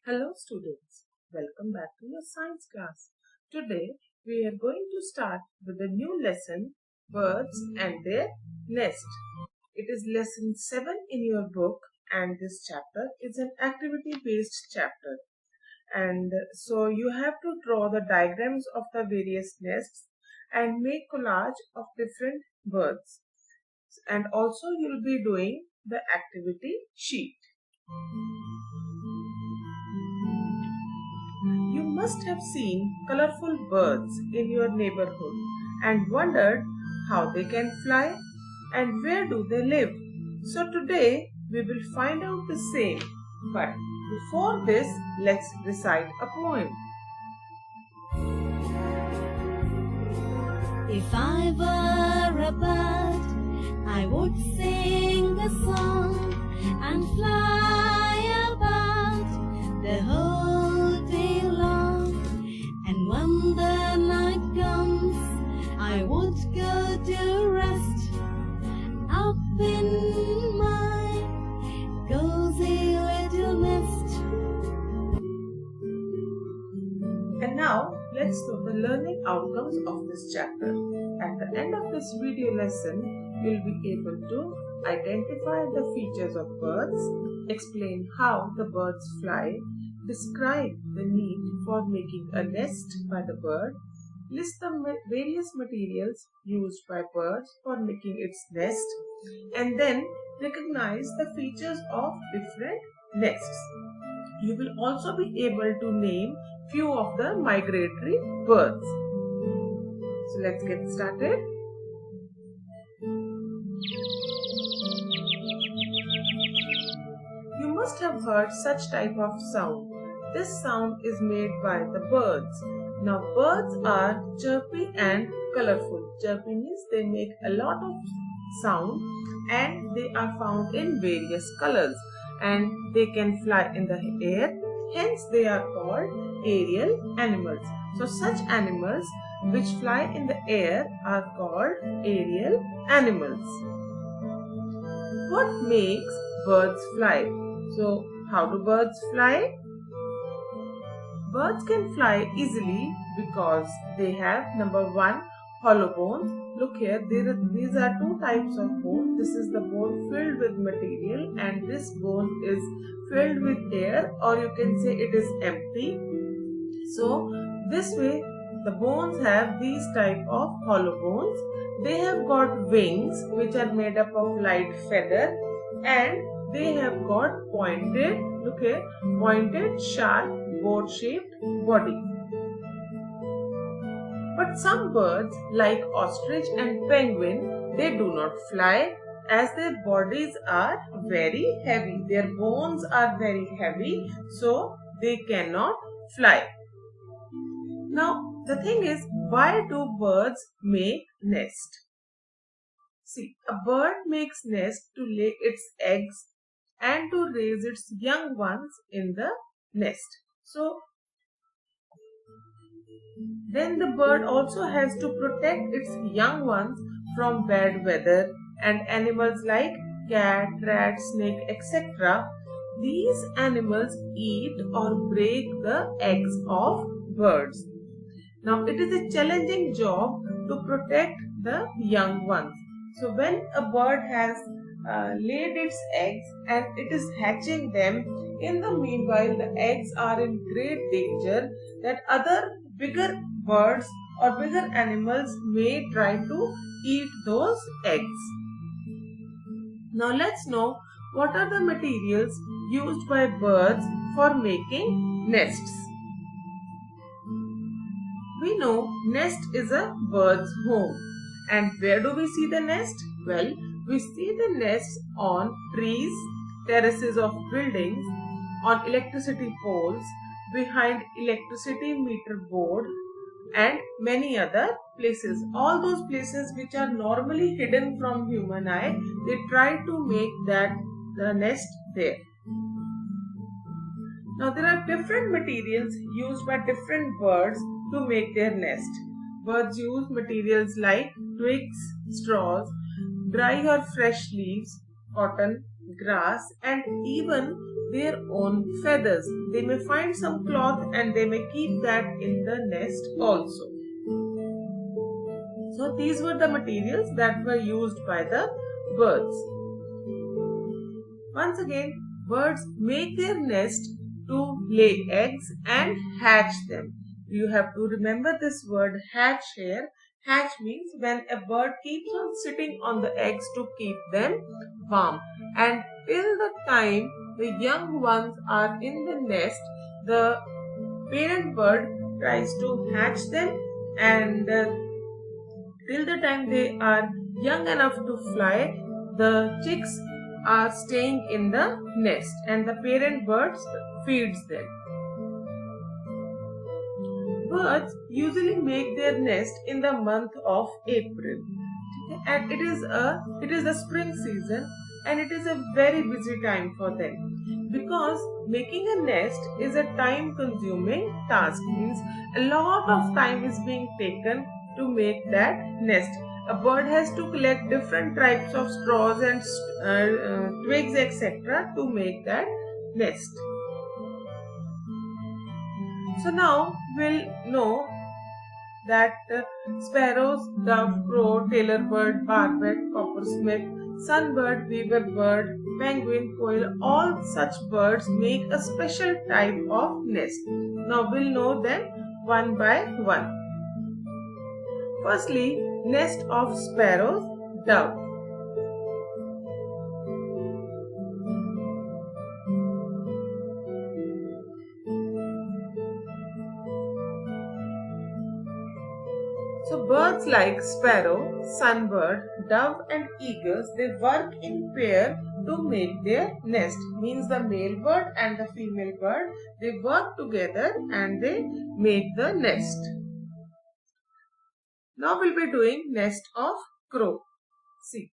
Hello students, welcome back to your science class. Today we are going to start with a new lesson, birds and their nest. It is lesson 7 in your book and this chapter is an activity based chapter. And so you have to draw the diagrams of the various nests and make collage of different birds. And also you will be doing the activity sheet. You must have seen colorful birds in your neighborhood and wondered how they can fly and where do they live. So today we will find out the same. But before this, let's recite a poem. If I were a bird, I would sing a song and fly about the whole day long. And when the night comes, I would go to rest up in my cozy little nest. And now let's know the learning outcomes of this chapter. At the end of this video lesson, you'll be able to identify the features of birds, explain how the birds fly, describe the need for making a nest by the bird, list the various materials used by birds for making its nest, and then recognize the features of different nests. You will also be able to name few of the migratory birds. So let's get started. You must have heard such type of sound. This sound is made by the birds. Now birds are chirpy and colorful. Chirpy means they make a lot of sound and they are found in various colors and they can fly in the air. Hence they are called aerial animals. So such animals which fly in the air are called aerial animals. What makes birds fly? So how do birds fly? Birds can fly easily because they have number 1 hollow bones. Look here, these are two types of bone. This is the bone filled with material and this bone is filled with air, or you can say it is empty. So this way the bones have these type of hollow bones. They have got wings which are made up of light feather and they have got pointed, look here, pointed sharp board shaped body. But some birds like ostrich and penguin, they do not fly as their bodies are very heavy. Their bones are very heavy, so they cannot fly. Now the thing is, why do birds make nest? See, a bird makes nest to lay its eggs and to raise its young ones in the nest. So then the bird also has to protect its young ones from bad weather and animals like cat, rat, snake, etc. These animals eat or break the eggs of birds. Now it is a challenging job to protect the young ones. So when a bird has laid its eggs and it is hatching them, in the meanwhile the eggs are in great danger that other bigger birds or bigger animals may try to eat those eggs. Now let's know what are the materials used by birds for making nests. We know nest is a bird's home. And where do we see the nest? Well, we see the nests on trees, terraces of buildings, on electricity poles, behind electricity meter board and many other places. All those places which are normally hidden from human eye, they try to make the nest there. Now there are different materials used by different birds to make their nest. Birds use materials like twigs, straws, dry or fresh leaves, cotton, grass and even their own feathers. They may find some cloth and they may keep that in the nest also. So these were the materials that were used by the birds. Once again, birds make their nest to lay eggs and hatch them. You have to remember this word hatch here. Hatch means when a bird keeps on sitting on the eggs to keep them warm. And till the time the young ones are in the nest, the parent bird tries to hatch them, and till the time they are young enough to fly, the chicks are staying in the nest and the parent bird feeds them. Birds usually make their nest in the month of April, and it is the spring season, and it is a very busy time for them, because making a nest is a time consuming task. Means a lot of time is being taken to make that nest. A bird has to collect different types of straws and twigs, etc. to make that nest. So now we'll know that sparrows, dove, crow, tailor bird, barbet, coppersmith, sunbird, weaver bird, penguin, quail, all such birds make a special type of nest. Now we'll know them one by one. Firstly, nest of sparrows, dove. So birds like sparrow, sunbird, dove and eagles, they work in pair to make their nest. Means the male bird and the female bird, they work together and they make the nest. Now we'll be doing nest of crow. See,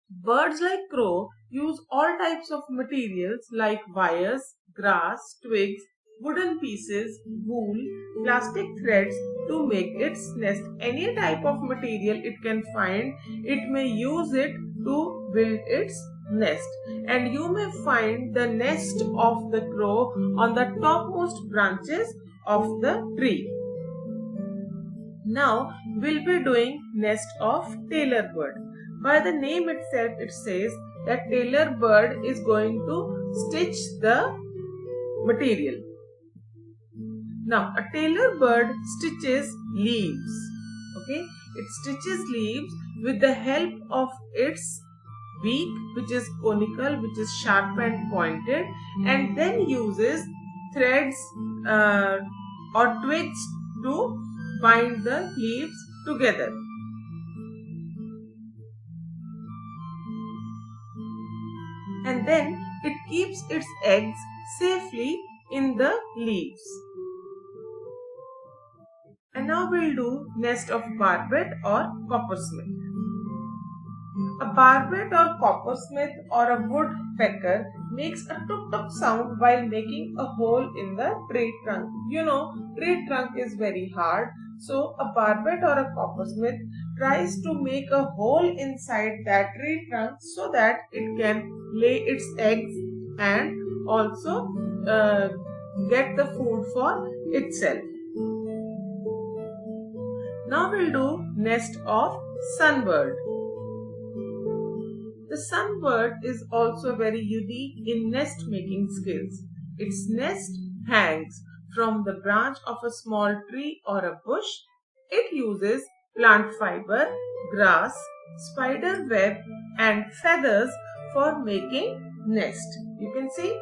birds like crow use all types of materials like wires, grass, twigs, wooden pieces, wool, plastic threads to make its nest. Any type of material it can find, it may use it to build its nest. And you may find the nest of the crow on the topmost branches of the tree. Now we'll be doing nest of tailor bird. By the name itself, it says that tailor bird is going to stitch the material. Now a tailor bird stitches leaves. Okay, it stitches leaves with the help of its beak, which is conical, which is sharp and pointed, and then uses threads or twigs to bind the leaves together. And then it keeps its eggs safely in the leaves. And now we'll do nest of barbet or coppersmith. A barbet or coppersmith or a woodpecker makes a tuk-tuk sound while making a hole in the tree trunk. You know, tree trunk is very hard. So a barbet or a coppersmith tries to make a hole inside that tree trunk so that it can lay its eggs and also get the food for itself. Now we'll do nest of sunbird. The sunbird is also very unique in nest making skills. Its nest hangs from the branch of a small tree or a bush. It uses plant fiber, grass, spider web and feathers for making nest. You can see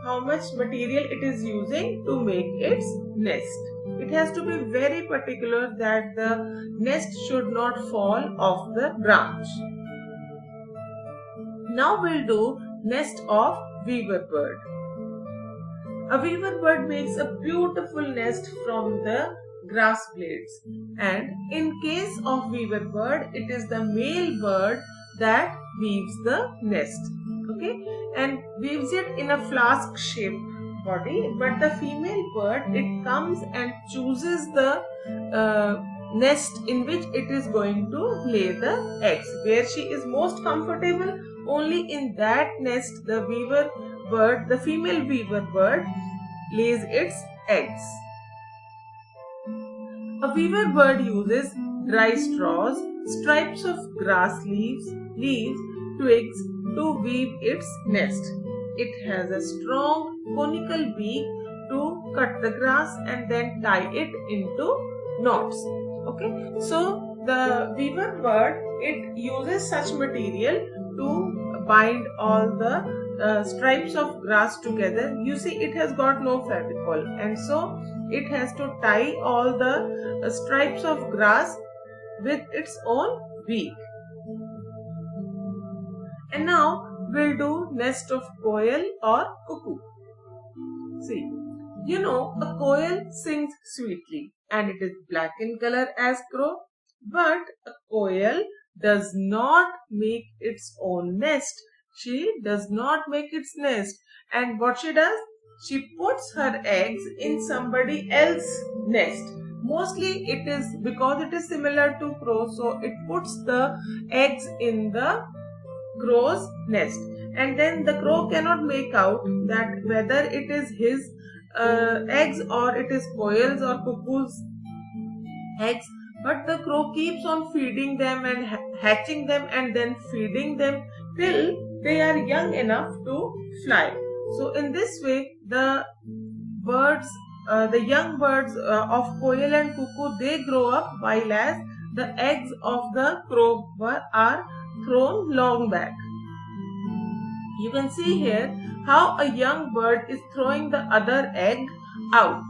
how much material it is using to make its nest. It has to be very particular that the nest should not fall off the branch. Now we'll do nest of weaver bird. A weaver bird makes a beautiful nest from the grass blades, and in case of weaver bird, it is the male bird that weaves the nest. Okay, and weaves it in a flask shaped body, but the female bird, it comes and chooses the nest in which it is going to lay the eggs. Where she is most comfortable, only in that nest the weaver bird, the female weaver bird, lays its eggs. A weaver bird uses dry straws, stripes of grass leaves, twigs to weave its nest. It has a strong conical beak to cut the grass and then tie it into knots. Okay, so the weaver bird, it uses such material to bind all the stripes of grass together. You see, it has got no Fevicol, and so it has to tie all the stripes of grass with its own beak. And now we'll do nest of koel or cuckoo. See, you know, a koel sings sweetly and it is black in color as crow, but a koel does not make its own nest. She does not make its nest. And what she does? She puts her eggs in somebody else's nest. Mostly it is because it is similar to crow, so it puts the eggs in the crow's nest. And then the crow cannot make out that whether it is his eggs or it is koel's or cuckoo's eggs. But the crow keeps on feeding them and hatching them and then feeding them till they are young enough to fly. So in this way, the young birds of koel and cuckoo, they grow up, while as the eggs of the crow are thrown long back. You can see here how a young bird is throwing the other egg out.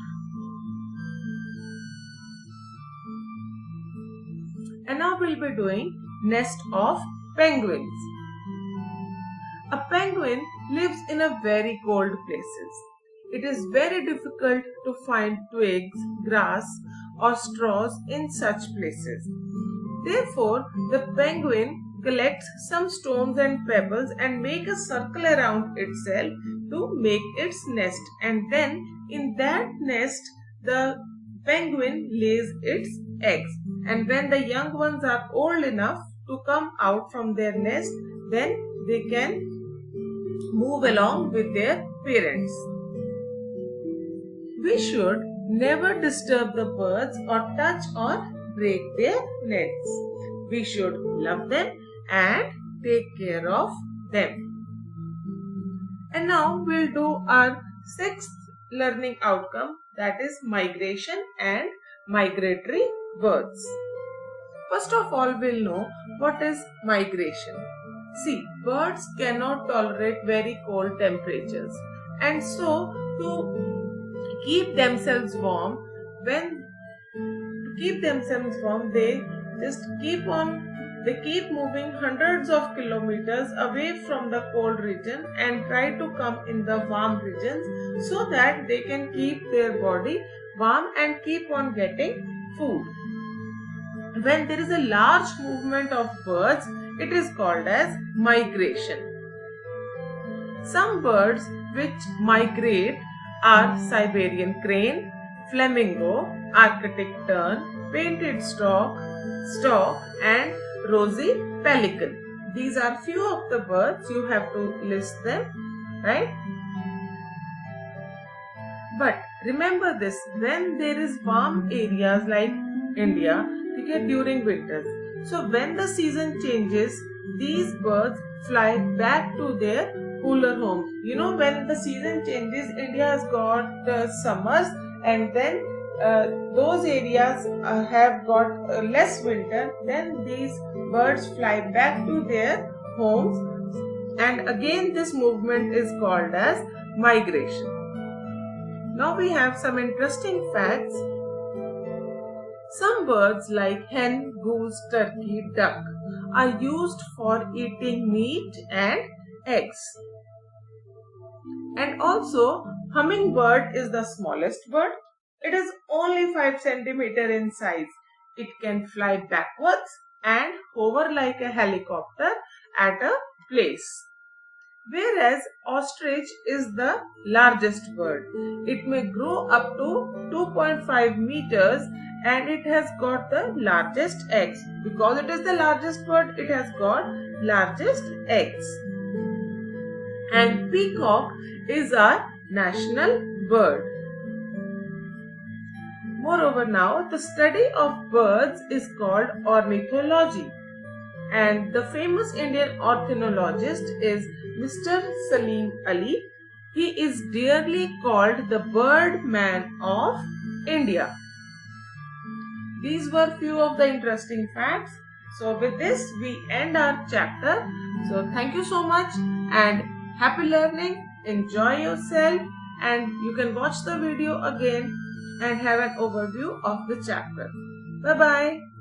And now we'll be doing nest of penguins. A penguin lives in a very cold places. It is very difficult to find twigs, grass or straws in such places. Therefore, the penguin collects some stones and pebbles and make a circle around itself to make its nest. And then in that nest, the penguin lays its eggs. And when the young ones are old enough to come out from their nest, then they can move along with their parents. We should never disturb the birds or touch or break their nests. We should love them and take care of them. And now we'll do our sixth learning outcome, that is migration and migratory birds. First of all, we'll know what is migration. See, birds cannot tolerate very cold temperatures, and so to keep themselves warm, they keep moving hundreds of kilometers away from the cold region and try to come in the warm regions so that they can keep their body warm and keep on getting food. When there is a large movement of birds, it is called as migration. Some birds which migrate are Siberian crane, flamingo, Arctic tern, painted stork and rosy pelican. These are few of the birds. You have to list them, right? But remember this, when there is warm areas like India, during winters. So when the season changes, these birds fly back to their cooler homes. You know, when the season changes, India has got summers, and then those areas have got less winter. Then these birds fly back to their homes, and again this movement is called as migration. Now we have some interesting facts. Some birds like hen, goose, turkey, duck are used for eating meat and eggs. And also, hummingbird is the smallest bird. It is only 5 centimeters in size. It can fly backwards and hover like a helicopter at a place. Whereas ostrich is the largest bird. It may grow up to 2.5 meters and it has got the largest eggs. Because it is the largest bird, it has got largest eggs. and peacock is our national bird. Moreover, now the study of birds is called ornithology, and the famous Indian ornithologist is Mr. Salim Ali. He is dearly called the Birdman of India. These were few of the interesting facts. So with this we end our chapter. So thank you so much and happy learning. Enjoy yourself, and you can watch the video again and have an overview of the chapter. Bye bye.